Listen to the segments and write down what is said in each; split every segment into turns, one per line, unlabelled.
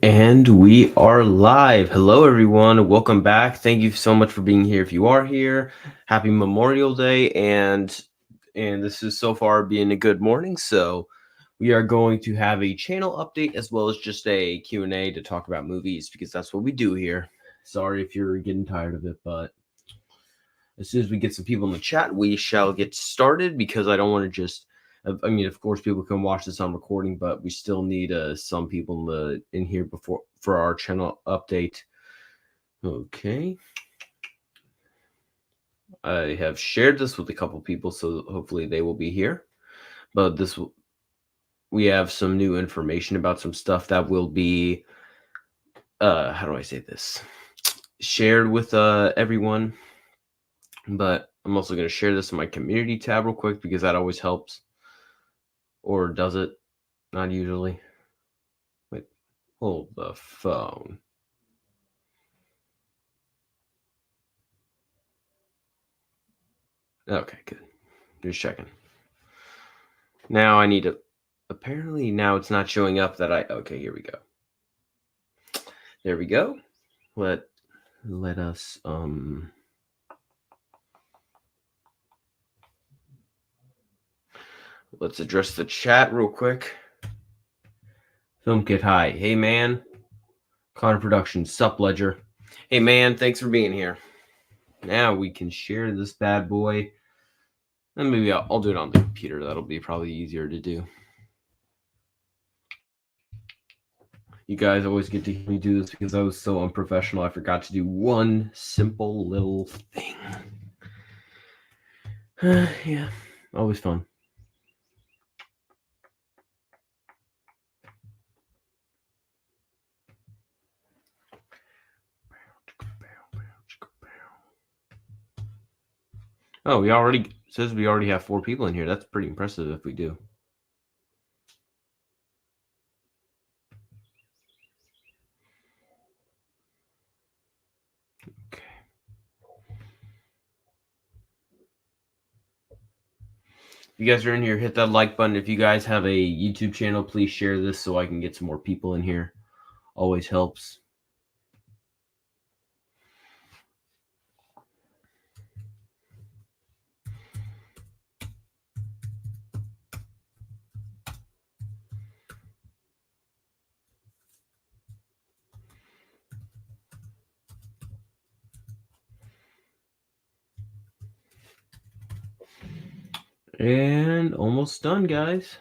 And we are live. Hello, everyone. Welcome back. Thank you so much for being here. If you are here, happy Memorial Day, and this is so far being a good morning. So we are going to have a channel update as well as just a Q&A to talk about movies because that's what we do here. Sorry if you're getting tired of it, but as soon as we get some people in the chat, we shall get started because I don't want to just. I mean, of course, people can watch this on recording, but we still need some people in here before for our channel update. Okay, I have shared this with a couple people, so hopefully they will be here. But we have some new information about some stuff that will be how do I say this? Shared with everyone. But I'm also going to share this in my community tab real quick because that always helps. Or does it? Not usually. Wait, hold the phone. Okay, good. Just checking. Now I need to. Apparently now it's not showing up that I. Okay, here we go. There we go. Let us let's address the chat real quick. Film Kit, hi. Hey man. Connor Productions, Sup Ledger. Hey man, thanks for being here. Now we can share this bad boy. And maybe I'll do it on the computer. That'll be probably easier to do. You guys always get to hear me do this because I was so unprofessional. I forgot to do one simple little thing. Yeah, always fun. Oh, says we already have 4 people in here. That's pretty impressive if we do. Okay. If you guys are in here, hit that like button. If you guys have a YouTube channel, please share this so I can get some more people in here. Always helps. And almost done, guys.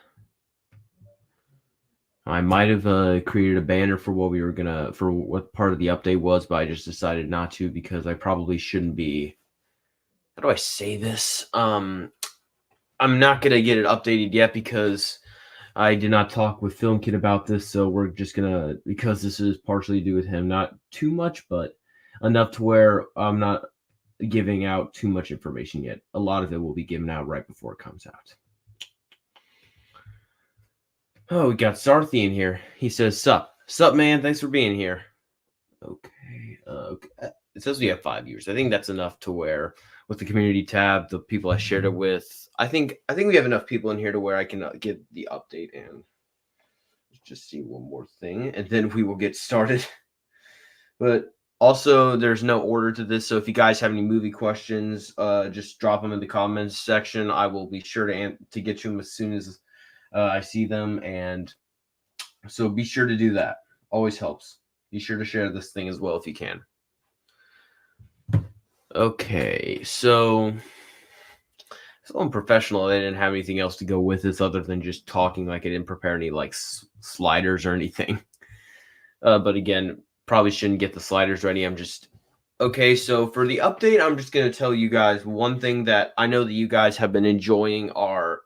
I might have created a banner for what part of the update was, but I just decided not to because I probably shouldn't be. How do I say this? I'm not gonna get it updated yet because I did not talk with Film Kit about this, so we're just gonna, because this is partially to do with him, not too much, but enough to where I'm not giving out too much information yet. A lot of it will be given out right before it comes out. Oh, we got Sarthy in here. He says, "Sup, man. Thanks for being here." Okay. Okay. It says we have 5 years. I think that's enough to where, with the community tab, the people I shared it with, I think we have enough people in here to where I can get the update and just see one more thing, and then we will get started. But also, there's no order to this, so if you guys have any movie questions, just drop them in the comments section. I will be sure to get to them as soon as I see them, and so be sure to do that. Always helps. Be sure to share this thing as well if you can. Okay, so unprofessional. I didn't have anything else to go with this other than just talking. Like I didn't prepare any like sliders or anything. But again, probably shouldn't get the sliders ready. I'm just okay. So for the update, I'm just gonna tell you guys one thing that I know that you guys have been enjoying our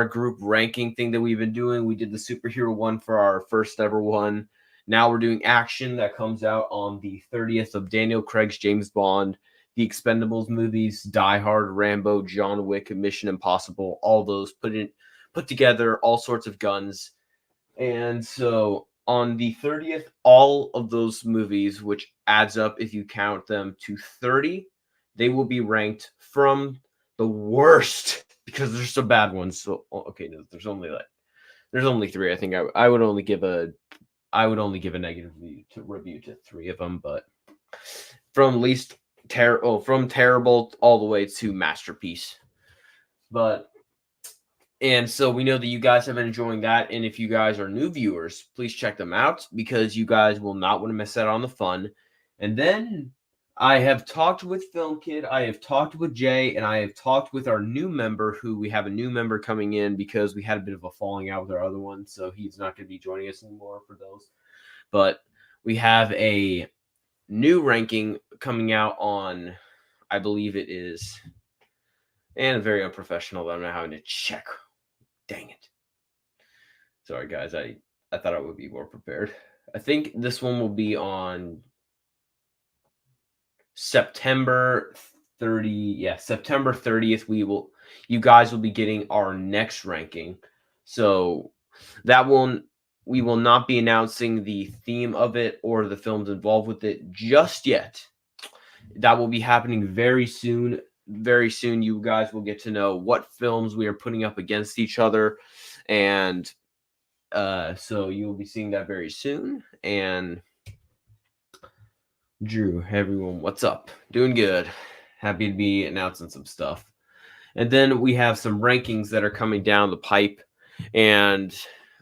group ranking thing that we've been doing. We did the superhero one for our first ever one. Now we're doing action that comes out on the 30th of Daniel Craig's James Bond, the Expendables movies, Die Hard, Rambo, John Wick, Mission Impossible, all those put together, all sorts of guns. And so on the 30th, all of those movies, which adds up if you count them to 30, they will be ranked from the worst because there's some bad ones. So okay, no, there's only 3. I think I would only give a I would only give a negative review to 3 of them, but from from terrible all the way to masterpiece. But and so we know that you guys have been enjoying that. And if you guys are new viewers, please check them out because you guys will not want to miss out on the fun. And then I have talked with Film Kid, I have talked with Jay, and I have talked with our new member, who we have a new member coming in because we had a bit of a falling out with our other one. So he's not going to be joining us anymore for those. But we have a new ranking coming out on, I believe it is, and very unprofessional that I'm not having to check. Dang it. Sorry, guys. I thought I would be more prepared. I think this one will be on September 30. Yeah, September 30th. You guys will be getting our next ranking. So that one, we will not be announcing the theme of it or the films involved with it just yet. That will be happening very soon. Very soon, you guys will get to know what films we are putting up against each other. And so you will be seeing that very soon. And Drew, everyone, what's up? Doing good. Happy to be announcing some stuff. And then we have some rankings that are coming down the pipe. And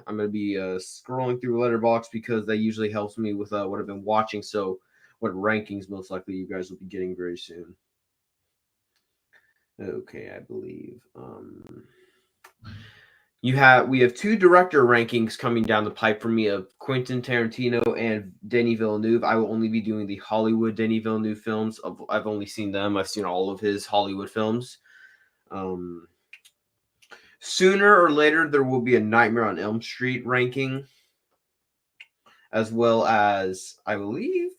I'm going to be scrolling through Letterboxd because that usually helps me with what I've been watching. So what rankings most likely you guys will be getting very soon. Okay, I believe. We have 2 director rankings coming down the pipe for me of Quentin Tarantino and Denis Villeneuve. I will only be doing the Hollywood Denis Villeneuve films. I've only seen them. I've seen all of his Hollywood films. Sooner or later, there will be a Nightmare on Elm Street ranking, as well as, I believe,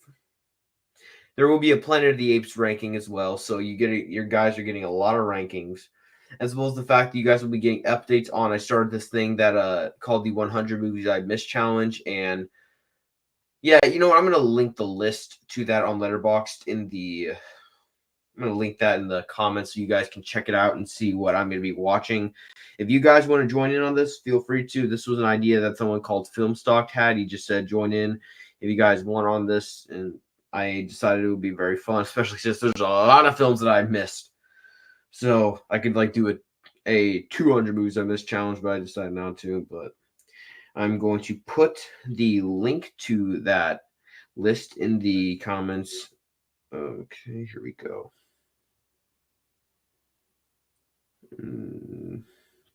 there will be a Planet of the Apes ranking as well. So your guys are getting a lot of rankings, as well as the fact that you guys will be getting updates on. I started this thing that called the 100 Movies I Missed Challenge, and yeah, you know what? I'm gonna link the list to that on Letterboxd I'm gonna link that in the comments so you guys can check it out and see what I'm gonna be watching. If you guys want to join in on this, feel free to. This was an idea that someone called Filmstock had. He just said join in if you guys want on this, and I decided it would be very fun, especially since there's a lot of films that I missed. So I could do a 200 movies I missed challenge, but I decided not to. But I'm going to put the link to that list in the comments. Okay, here we go.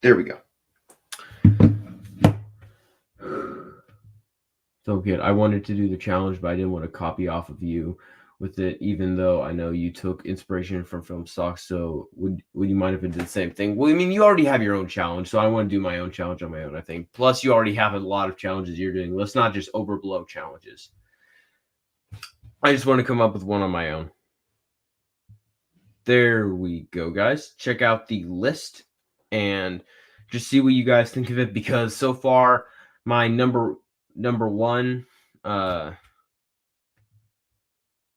There we go. So good. I wanted to do the challenge, but I didn't want to copy off of you with it, even though I know you took inspiration from Filmstock. So would you mind if I did the same thing? Well, I mean, you already have your own challenge, so I want to do my own challenge on my own, I think. Plus, you already have a lot of challenges you're doing. Let's not just overblow challenges. I just want to come up with one on my own. There we go, guys. Check out the list and just see what you guys think of it, because so far my number one, I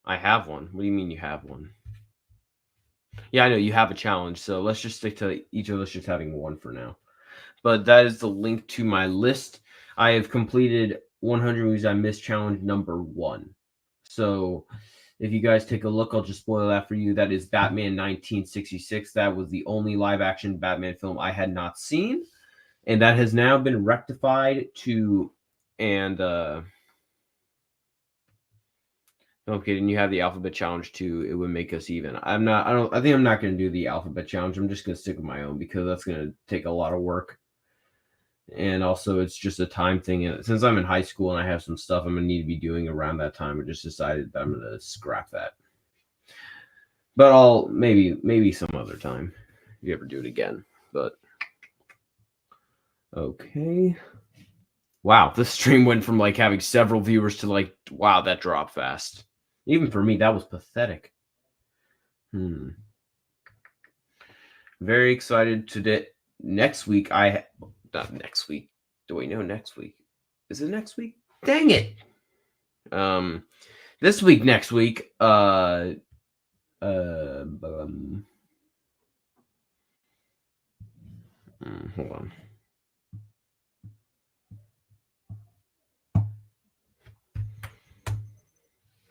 have one. What do you mean you have one? Yeah, I know you have a challenge, so let's just stick to each of us just having one for now. But that is the link to my list. I have completed 100 movies I missed challenge number 1. So if you guys take a look, I'll just spoil that for you. That is Batman 1966. That was the only live action Batman film I had not seen. And that has now been rectified to, and okay, and you have the alphabet challenge too. It would make us even. I think I'm not going to do the alphabet challenge. I'm just going to stick with my own because that's going to take a lot of work. And also it's just a time thing. And since I'm in high school and I have some stuff I'm going to need to be doing around that time, I just decided that I'm going to scrap that. But I'll maybe some other time if you ever do it again. But okay. Wow, this stream went from having several viewers to wow, that dropped fast. Even for me, that was pathetic. Very excited today. Next week, not next week. Do we know next week? Is it next week? Dang it. This week, next week, hold on.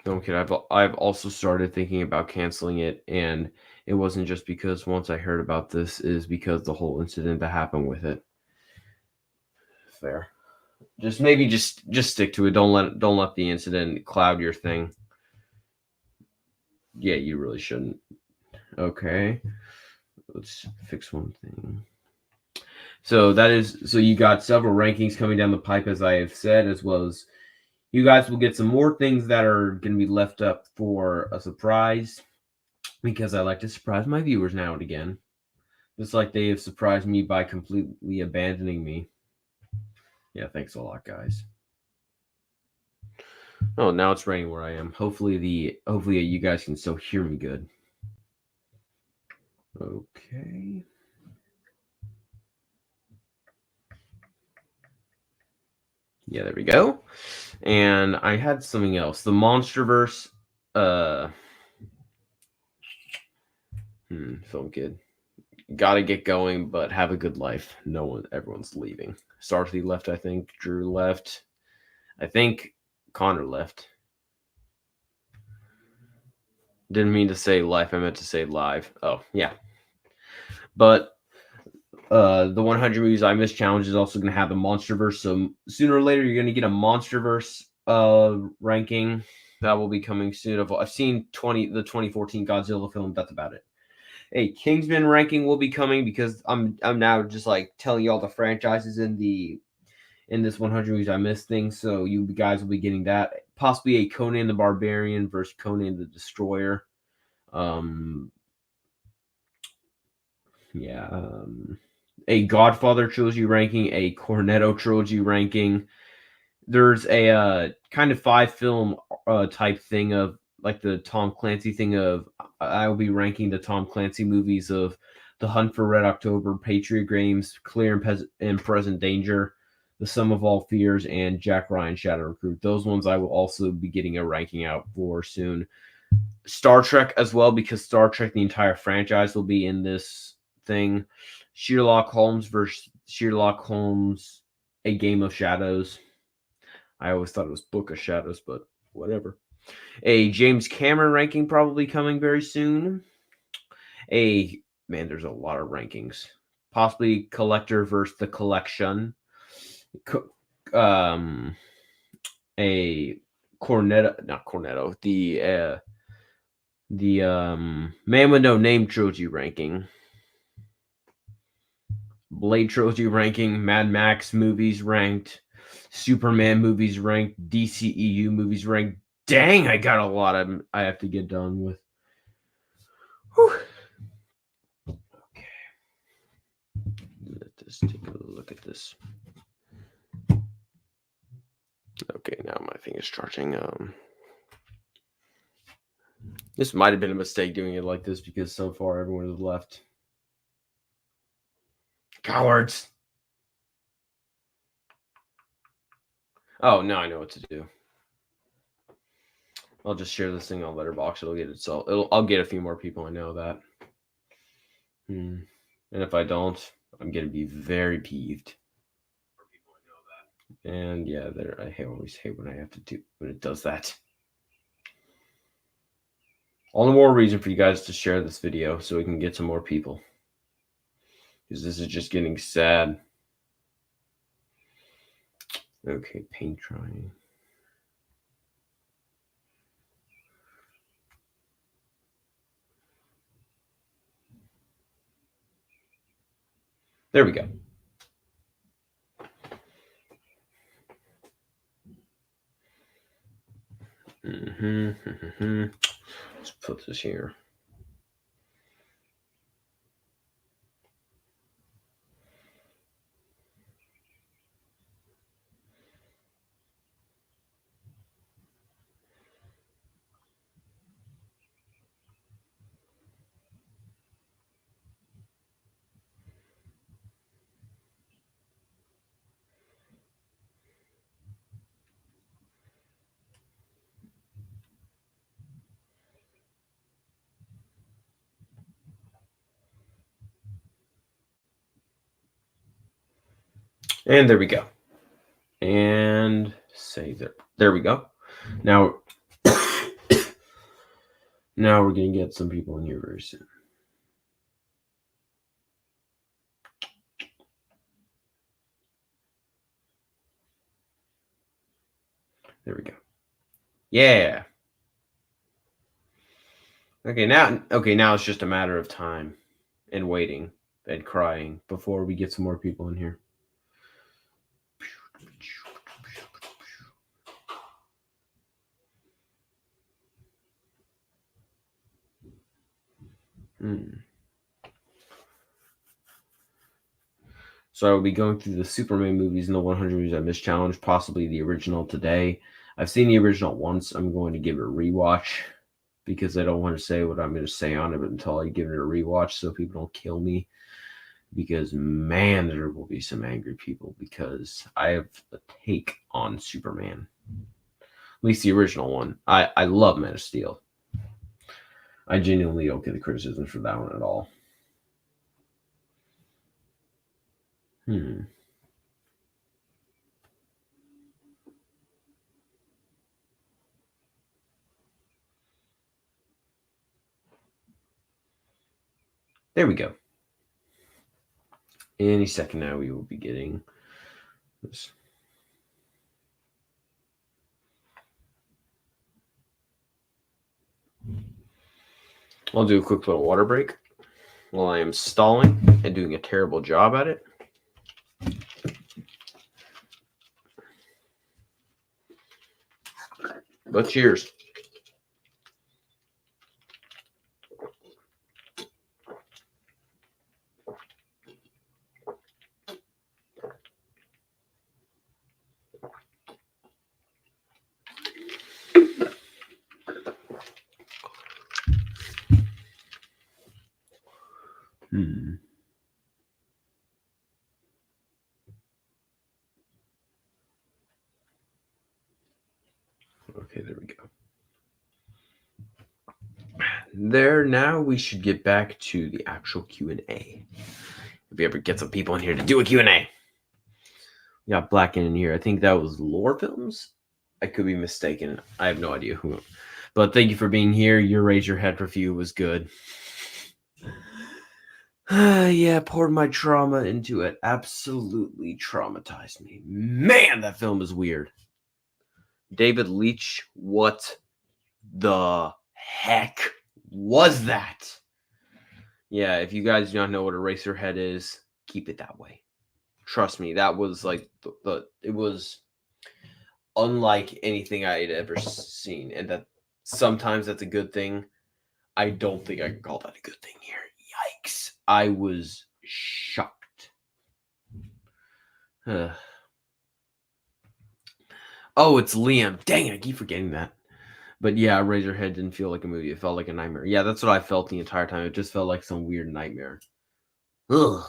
No kid, I've also started thinking about canceling it, and it wasn't just because once I heard about this, is because the whole incident that happened with it. Fair. Just maybe just stick to it. Don't let the incident cloud your thing. Yeah, you really shouldn't. Okay. Let's fix one thing. So you got several rankings coming down the pipe, as I have said, as well as you guys will get some more things that are going to be left up for a surprise, because I like to surprise my viewers now and again, just like they have surprised me by completely abandoning me. Yeah, thanks a lot, guys. Oh, now it's raining where I am. Hopefully you guys can still hear me good. Okay. Yeah, there we go. And I had something else. The Monsterverse film good. Gotta get going, but have a good life. Everyone's leaving. Starthy left, I think. Drew left. I think Connor left. Didn't mean to say life, I meant to say live. Oh, yeah. But the 100 Movies I Missed challenge is also going to have the Monsterverse. So sooner or later, you're going to get a Monsterverse ranking that will be coming soon. I've seen the 2014 Godzilla film. That's about it. A Kingsman ranking will be coming, because I'm now just like telling you all the franchises in this 100 Movies I Missed thing. So you guys will be getting that. Possibly a Conan the Barbarian versus Conan the Destroyer. A Godfather trilogy ranking, a Cornetto trilogy ranking. There's a kind of 5-film type thing of like the Tom Clancy thing of I will be ranking the Tom Clancy movies of The Hunt for Red October, Patriot Games, Clear and Present Danger, The Sum of All Fears, and Jack Ryan Shadow Recruit. Those ones I will also be getting a ranking out for soon. Star Trek as well, because Star Trek, the entire franchise, will be in this thing. Sherlock Holmes versus Sherlock Holmes, A Game of Shadows. I always thought it was Book of Shadows, but whatever. A James Cameron ranking probably coming very soon. There's a lot of rankings. Possibly Collector versus the Collection. A Cornetto, not Cornetto. The Man with No Name trilogy ranking. Blade trilogy ranking. Mad Max movies ranked. Superman movies ranked. DCEU movies ranked. Dang, I got a lot of I have to get done with. Whew. Okay. Let's take a look at this. Okay, now my thing is charging. This might have been a mistake doing it like this, because so far everyone has left. Cowards. Oh, now I know what to do. I'll just share this thing on Letterboxd. It'll get itself. I'll get a few more people. I know that. And if I don't, I'm gonna be very peeved. And yeah, I always hate when I have to do when it does that. All the more reason for you guys to share this video so we can get some more people, because this is just getting sad. Okay, paint drying. There we go. Let's put this here. And there we go. And save there. There we go. Now, Now we're going to get some people in here very soon. There we go. Yeah. Okay, now it's just a matter of time and waiting and crying before we get some more people in here. So I will be going through the Superman movies and the 100 movies I missed challenge, possibly the original today. I've seen the original once. I'm going to give it a rewatch because I don't want to say what I'm going to say on it until I give it a rewatch so people don't kill me. Because, man, there will be some angry people because I have a take on Superman. At least the original one. I love Man of Steel. I genuinely don't get the criticism for that one at all. There we go. Any second now we will be getting this. I'll do a quick little water break while I am stalling and doing a terrible job at it. But cheers. Okay, there we go. There, now we should get back to the actual Q&A. If we ever get some people in here to do a Q&A. We got Blacken in here. I think that was Lore Films. I could be mistaken. I have no idea who. But thank you for being here. Your Raise Your Head review was good. Yeah, poured my trauma into it. Absolutely traumatized me. Man, that film is weird. David Leitch, what the heck was that? Yeah, if you guys do not know what Eraserhead is, keep it that way. Trust me, that was like it was unlike anything I had ever seen, and that sometimes that's a good thing. I don't think I can call that a good thing here. Yikes! I was shocked. Oh, it's Liam. Dang it, I keep forgetting that. But yeah, Razorhead didn't feel like a movie. It felt like a nightmare. Yeah, that's what I felt the entire time. It just felt like some weird nightmare. Ugh.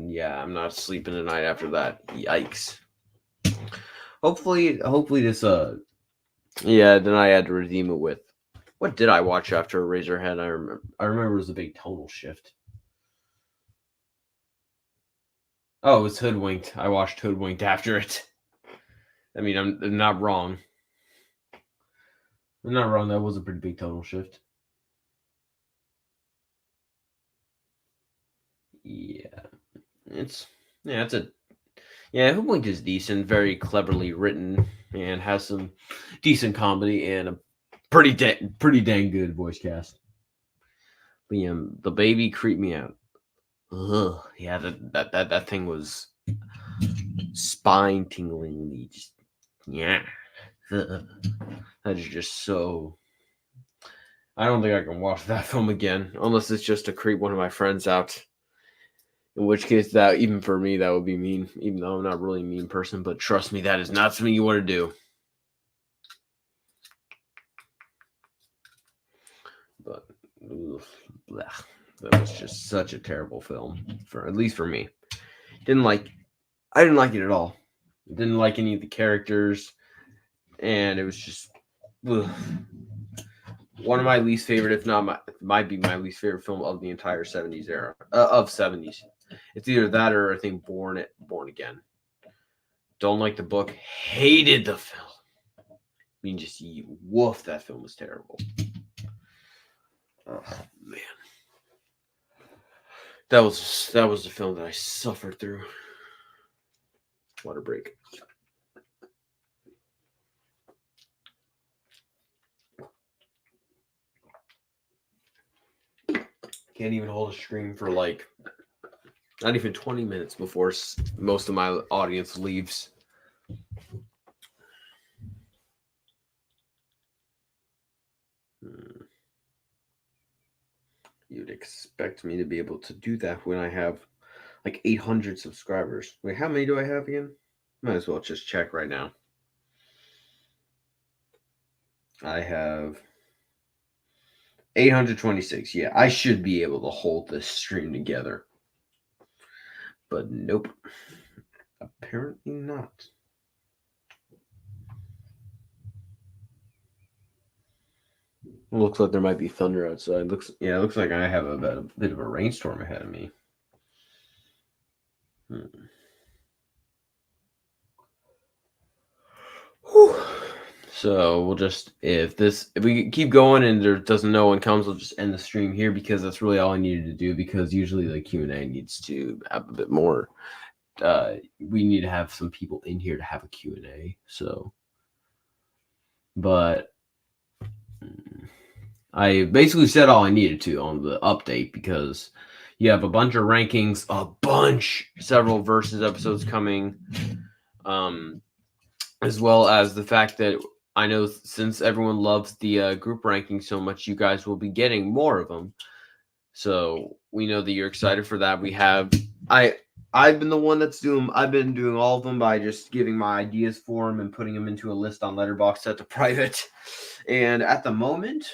Yeah, I'm not sleeping tonight after that. Yikes. Hopefully this yeah, then I had to redeem it with what did I watch after Razorhead? I remember it was a big tonal shift. Oh, it was Hoodwinked. I watched Hoodwinked after it. I mean, I'm not wrong. I'm not wrong. That was a pretty big tonal shift. Yeah, it's Hoodwinked is decent, very cleverly written, and has some decent comedy and a pretty dang good voice cast. Liam, the baby creeped me out. Ugh, yeah, that thing was spine tinglingly. Just yeah, that is just so. I don't think I can watch that film again unless it's just to creep one of my friends out. In which case, that even for me, that would be mean. Even though I'm not really a mean person, but trust me, that is not something you want to do. But blech, that was just such a terrible film for at least for me. I didn't like it at all. Didn't like any of the characters, and it was just ugh. One of my least favorite, if not might be my least favorite film of the entire 70s era of 70s. It's either that or I think Born Again. Don't like the book. Hated the film. I mean, just woof, that film was terrible. Man, that was the film that I suffered through. Water break. Can't even hold a stream for like not even 20 minutes before most of my audience leaves. You'd expect me to be able to do that when I have like 800 subscribers. Wait, how many do I have again? Might as well just check right now. I have 826. Yeah, I should be able to hold this stream together. But nope. Apparently not. It looks like there might be thunder outside. It looks like I have a bit of a rainstorm ahead of me. Whew. So we'll just if we keep going and no one comes, we'll just end the stream here because that's really all I needed to do. Because usually the Q&A needs to have a bit more. We need to have some people in here to have a Q&A. So, but I basically said all I needed to on the update because you have a bunch of rankings, several versus episodes coming, as well as the fact that I know since everyone loves the group ranking so much, you guys will be getting more of them. So we know that you're excited for that. I've been the one I've been doing all of them by just giving my ideas for them and putting them into a list on Letterboxd set to private. And at the moment,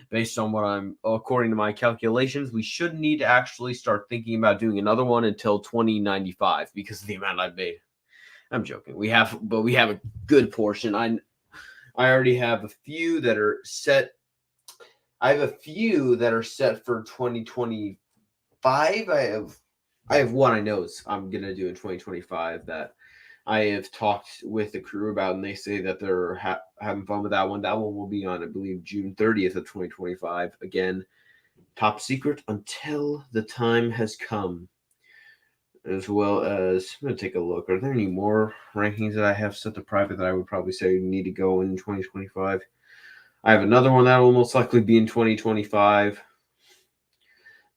based on according to my calculations, we should need to actually start thinking about doing another one until 2095 because of the amount I've made. I'm joking. We have a good portion. I already have a few that are set. I have a few that are set for 2025. I have one I know I'm gonna do in 2025 that I have talked with the crew about, and they say that they're having fun with that one. That one will be on, I believe, June 30th of 2025. Again, top secret until the time has come. As well as, I'm going to take a look. Are there any more rankings that I have set to private that I would probably say need to go in 2025? I have another one that will most likely be in 2025.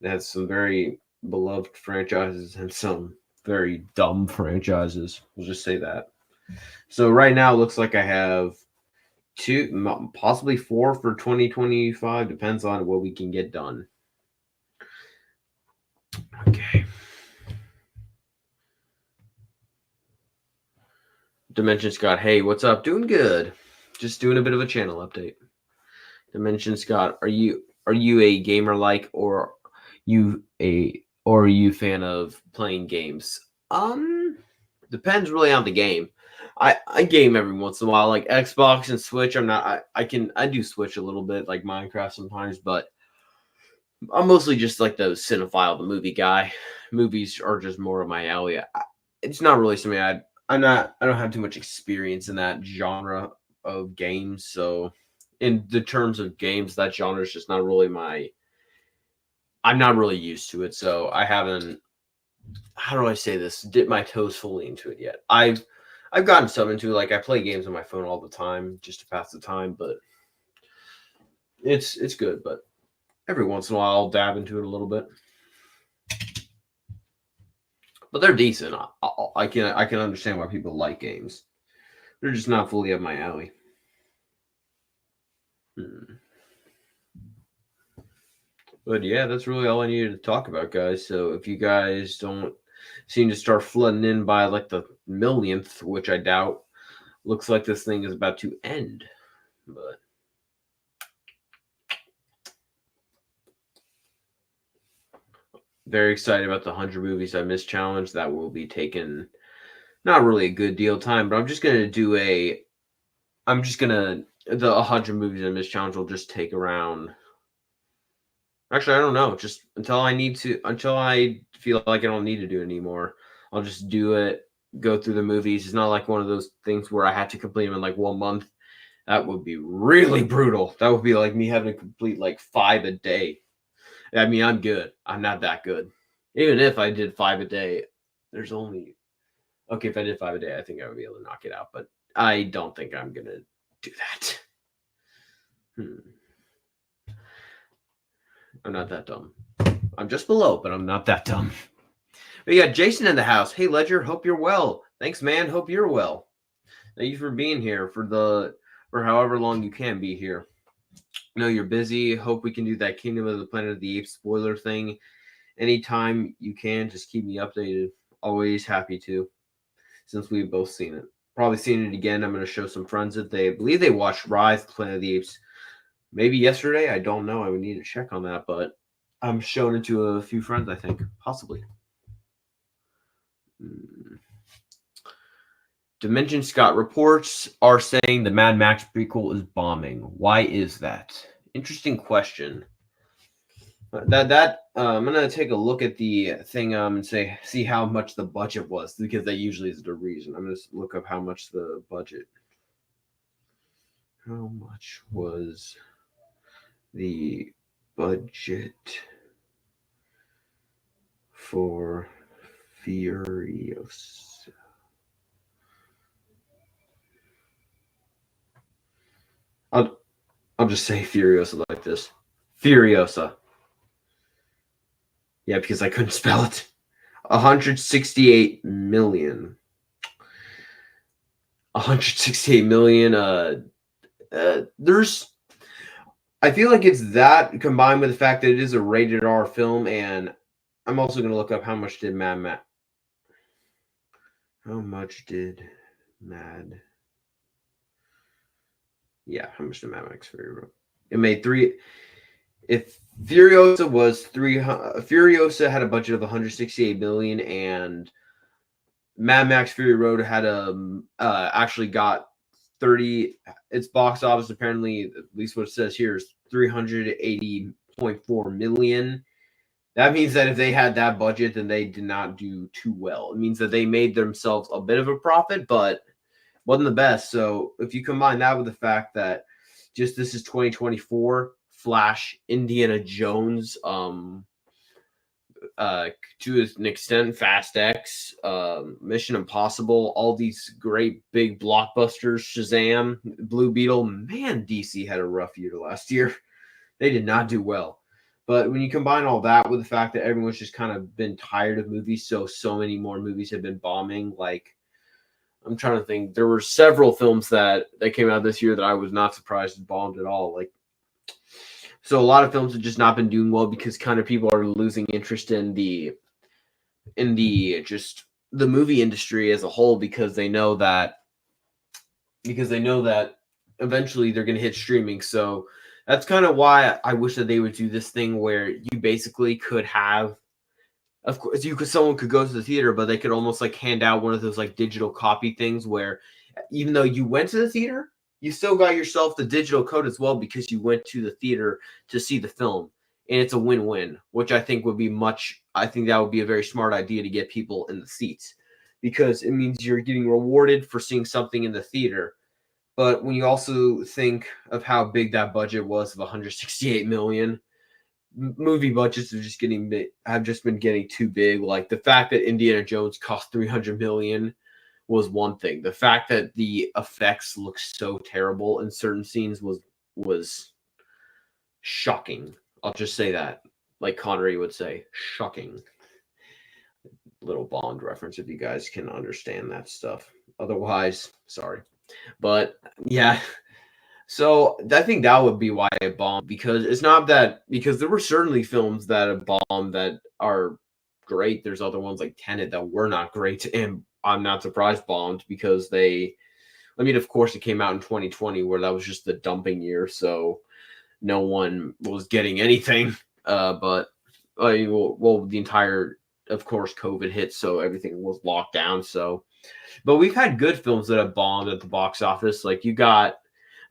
That has some very beloved franchises and some very dumb franchises. We'll just say that. So right now it looks like I have 2, possibly 4 for 2025. Depends on what we can get done. Okay. Dimension Scott, hey, what's up? Doing good. Just doing a bit of a channel update. Dimension Scott, are you a gamer or are you a fan of playing games? Depends really on the game. I game every once in a while, like Xbox and Switch. I do Switch a little bit, like Minecraft sometimes, but I'm mostly just like the cinephile, the movie guy. Movies are just more of my alley. It's not really something I don't have too much experience in that genre of games. So in the terms of games, that genre is just not really I'm not really used to it. So I haven't, how do I say this? Dipped my toes fully into it yet. I've gotten some into it. Like I play games on my phone all the time just to pass the time, but it's good. But every once in a while I'll dab into it a little bit. But they're decent. I can understand why people like games. They're just not fully up my alley. But yeah, that's really all I needed to talk about, guys. So if you guys don't seem to start flooding in by like the millionth, which I doubt, looks like this thing is about to end. But very excited about the 100 movies I missed challenge. That will be taking not really a good deal of time, but I'm just gonna do the 100 movies I missed challenge will just take around. Actually, I don't know. Just until I feel like I don't need to do it anymore, I'll just do it. Go through the movies. It's not like one of those things where I had to complete them in like 1 month. That would be really brutal. That would be like me having to complete like 5 a day. I mean, I'm good. I'm not that good. Even if I did 5 a day, there's only okay. If I did 5 a day, I think I would be able to knock it out. But I don't think I'm gonna do that. I'm not that dumb. I'm just below, but I'm not that dumb. But yeah, Jason in the house. Hey Ledger, hope you're well. Thanks, man. Hope you're well. Thank you for being here for however long you can be here. I know you're busy. Hope we can do that Kingdom of the Planet of the Apes spoiler thing anytime you can. Just keep me updated. Always happy to, since we've both seen it. Probably seen it again. I'm going to show some friends that they believe they watched Rise of the Planet of the Apes maybe yesterday. I don't know. I would need to check on that, but I'm showing it to a few friends, I think. Possibly. Dimension Scott reports are saying the Mad Max prequel is bombing. Why is that? Interesting question. I'm gonna take a look at the thing and see how much the budget was, because that usually is the reason. I'm gonna look up how much the budget. How much was the budget for Furiosa? I'll just say Furiosa like this. Furiosa. Yeah, because I couldn't spell it. 168 million. 168 million. There's, I feel like it's that combined with the fact that it is a rated R film, and I'm also going to look up how much did Mad Max. How much did Mad? Yeah, how much did Mad Max Fury Road? It made three. If Furiosa was 300, Furiosa had a budget of 168 million, and Mad Max Fury Road had actually got 30. Its box office apparently, at least what it says here, is 380.4 million. That means that if they had that budget, then they did not do too well. It means that they made themselves a bit of a profit, but wasn't the best. So if you combine that with the fact that just this is 2024, Flash, Indiana Jones, to an extent, Fast X, Mission Impossible, all these great big blockbusters, Shazam, Blue Beetle. Man, DC had a rough year last year. They did not do well. But when you combine all that with the fact that everyone's just kind of been tired of movies, so many more movies have been bombing. Like, I'm trying to think. There were several films that came out this year that I was not surprised had bombed at all. Like, so a lot of films have just not been doing well because kind of people are losing interest in the just the movie industry as a whole, because they know that eventually they're going to hit streaming. So that's kind of why I wish that they would do this thing where you basically could have, of course, someone could go to the theater, but they could almost like hand out one of those like digital copy things where even though you went to the theater, you still got yourself the digital code as well because you went to the theater to see the film. And it's a win-win, which I think would be I think that would be a very smart idea to get people in the seats, because it means you're getting rewarded for seeing something in the theater. But when you also think of how big that budget was of 168 million, movie budgets have just been getting too big. Like the fact that Indiana Jones cost 300 million was one thing. The fact that the effects look so terrible in certain scenes was shocking. I'll just say that, like Connery would say, shocking. Little Bond reference if you guys can understand that stuff. Otherwise, sorry. But yeah, so I think that would be why it bombed, because it's not that, because there were certainly films that have bombed that are great. There's other ones like Tenet that were not great, and I'm not surprised bombed because of course it came out in 2020 where that was just the dumping year, so no one was getting anything. But the entire, of course, COVID hit, so everything was locked down. So, but we've had good films that have bombed at the box office. Like I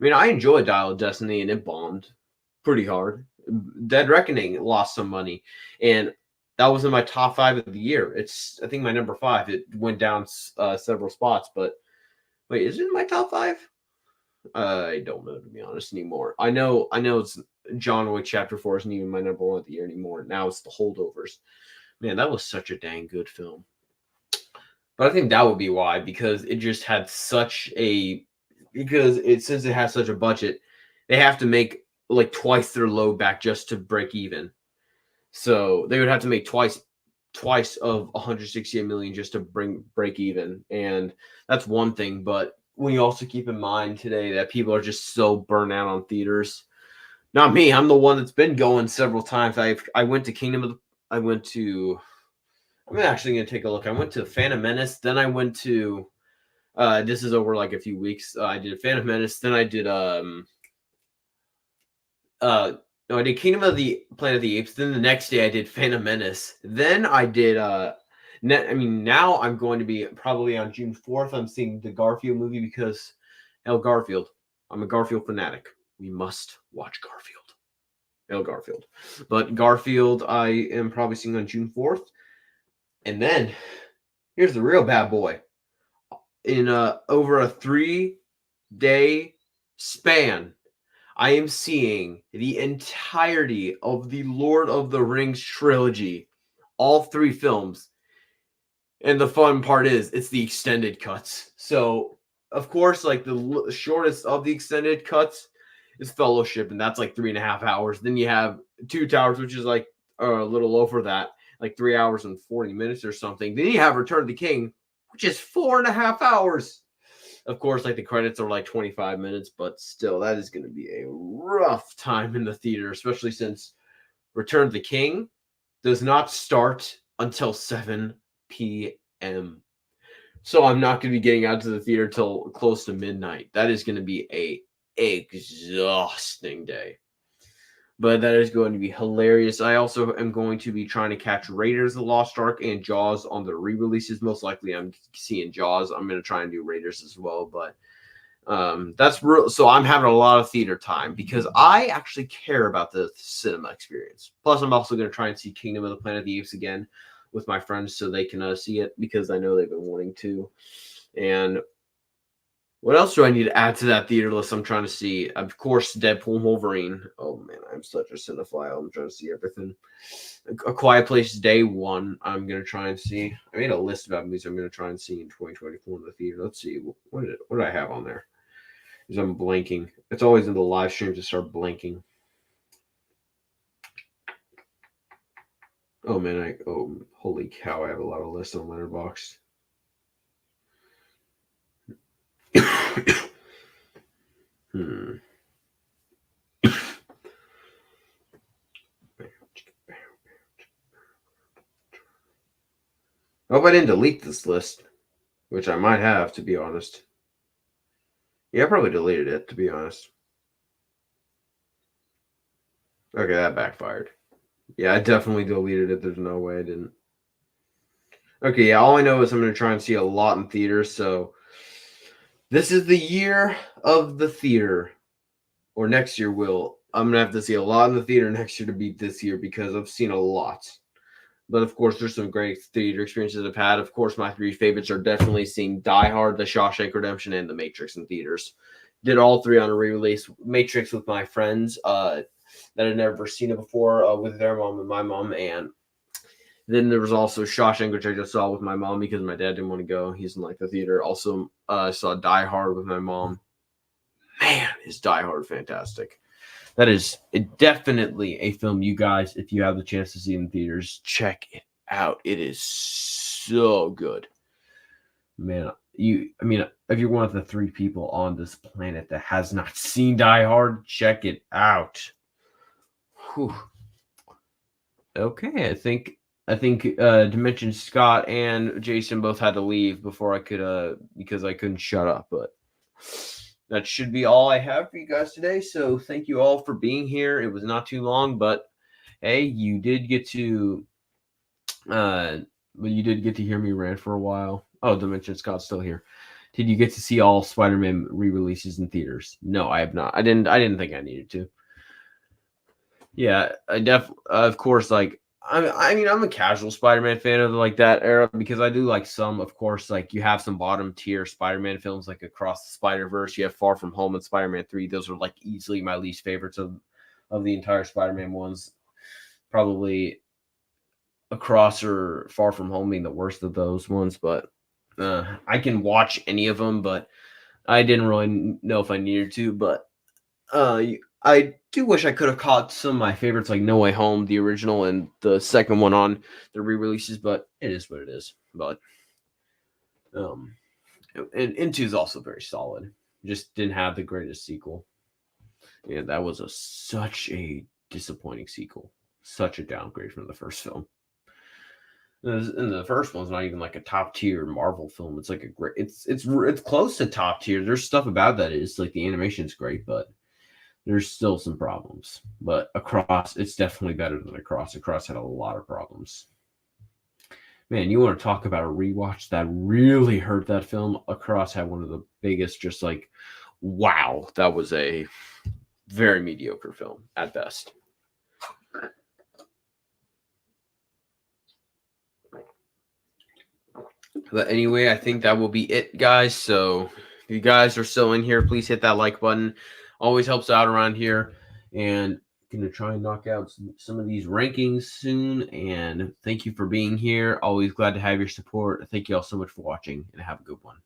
enjoyed Dial of Destiny, and it bombed pretty hard. Dead Reckoning lost some money, and that was in my top 5 of the year. It's, I think, my number 5. It went down several spots, but wait, is it in my top 5? I don't know, to be honest, anymore. I know it's John Wick Chapter 4 isn't even my number one of the year anymore. Now it's The Holdovers. Man, that was such a dang good film. But I think that would be why, because it just had such a since it has such a budget, they have to make like twice their load back just to break even. So they would have to make twice of 168 million just to break even, and that's one thing. But when you also keep in mind today that people are just so burnt out on theaters. Not me. I'm the one that's been going several times. I went to Kingdom of the. I went to. I'm actually gonna take a look. I went to Phantom Menace. Then I went to. This is over like a few weeks. I did Phantom Menace. Then I did no, I did Kingdom of the Planet of the Apes. Then the next day I did Phantom Menace. Then I did now I'm going to be probably on June 4th. I'm seeing the Garfield movie because Garfield. I'm a Garfield fanatic. We must watch Garfield. Garfield. But Garfield I am probably seeing on June 4th. And then here's the real bad boy. In over a 3-day span, I am seeing the entirety of the Lord of the Rings trilogy, all 3 films. And the fun part is, it's the extended cuts. So, of course, like the shortest of the extended cuts is Fellowship, and that's like 3.5 hours. Then you have Two Towers, which is like a little over that, like 3 hours and 40 minutes or something. Then you have Return of the King, which is 4.5 hours. Of course, like the credits are like 25 minutes, but still, that is going to be a rough time in the theater, especially since Return of the King does not start until 7 p.m. So I'm not going to be getting out to the theater till close to midnight. That is going to be a exhausting day. But that is going to be hilarious. I also am going to be trying to catch Raiders of the Lost Ark and Jaws on the re-releases. Most likely I'm seeing Jaws. I'm going to try and do Raiders as well. But that's real. So I'm having a lot of theater time because I actually care about the cinema experience. Plus, I'm also going to try and see Kingdom of the Planet of the Apes again with my friends so they can see it because I know they've been wanting to. And what else do I need to add to that theater list I'm trying to see? Of course, Deadpool and Wolverine. Oh, man, I'm such a cinephile. I'm trying to see everything. A Quiet Place Day 1, I'm going to try and see. I made a list about movies I'm going to try and see in 2024 in the theater. Let's see. What did I have on there? Because I'm blanking. It's always in the live stream to start blanking. Oh, man. Holy cow. I have a lot of lists on Letterboxd. I hope I didn't delete this list, which I might have, to be honest. Yeah, I probably deleted it, to be honest. Okay, that backfired. Yeah, I definitely deleted it. There's no way I didn't. Okay, yeah, all I know is I'm going to try and see a lot in theaters, so this is the year of the theater. Or next year will. I'm going to have to see a lot in the theater next year to beat this year because I've seen a lot. But of course, there's some great theater experiences I've had. Of course, my 3 favorites are definitely seeing Die Hard, The Shawshank Redemption, and The Matrix in theaters. Did all 3 on a re-release. Matrix with my friends that had never seen it before with their mom and my mom. And then there was also Shawshank, which I just saw with my mom because my dad didn't want to go. He's in like the theater. Also, I saw Die Hard with my mom. Man, is Die Hard fantastic. That is definitely a film you guys, if you have the chance to see in theaters, check it out. It is so good. Man, if you're one of the 3 people on this planet that has not seen Die Hard, check it out. Whew. Okay, I think Dimension Scott and Jason both had to leave before I could because I couldn't shut up, but that should be all I have for you guys today. So thank you all for being here. It was not too long, but hey, you did get to hear me rant for a while. Oh, Dimension Scott's still here. Did you get to see all Spider-Man re-releases in theaters? No, I have not. I didn't think I needed to. Yeah, of course, like I mean, I'm a casual Spider-Man fan of like that era because I do like some, of course, like you have some bottom tier Spider-Man films like Across the Spider-Verse. You have Far From Home and Spider-Man 3. Those are like easily my least favorites of the entire Spider-Man ones. Probably Across or Far From Home being the worst of those ones, but I can watch any of them, but I didn't really know if I needed to, but I do wish I could have caught some of my favorites like No Way Home, the original, and the second one on the re-releases, but it is what it is. But um, and two is also very solid. Just didn't have the greatest sequel. Yeah, that was such a disappointing sequel. Such a downgrade from the first film. And the first one's not even like a top tier Marvel film. It's like a great. It's close to top tier. There's stuff about that is like the animation's great, but there's still some problems. But Across, it's definitely better than Across. Across had a lot of problems. Man, you want to talk about a rewatch that really hurt that film? Across had one of the biggest, just like, wow, that was a very mediocre film at best. But anyway, I think that will be it, guys. So if you guys are still in here, please hit that like button. Always helps out around here. And gonna try and knock out some of these rankings soon. And thank you for being here. Always glad to have your support. Thank you all so much for watching, and have a good one.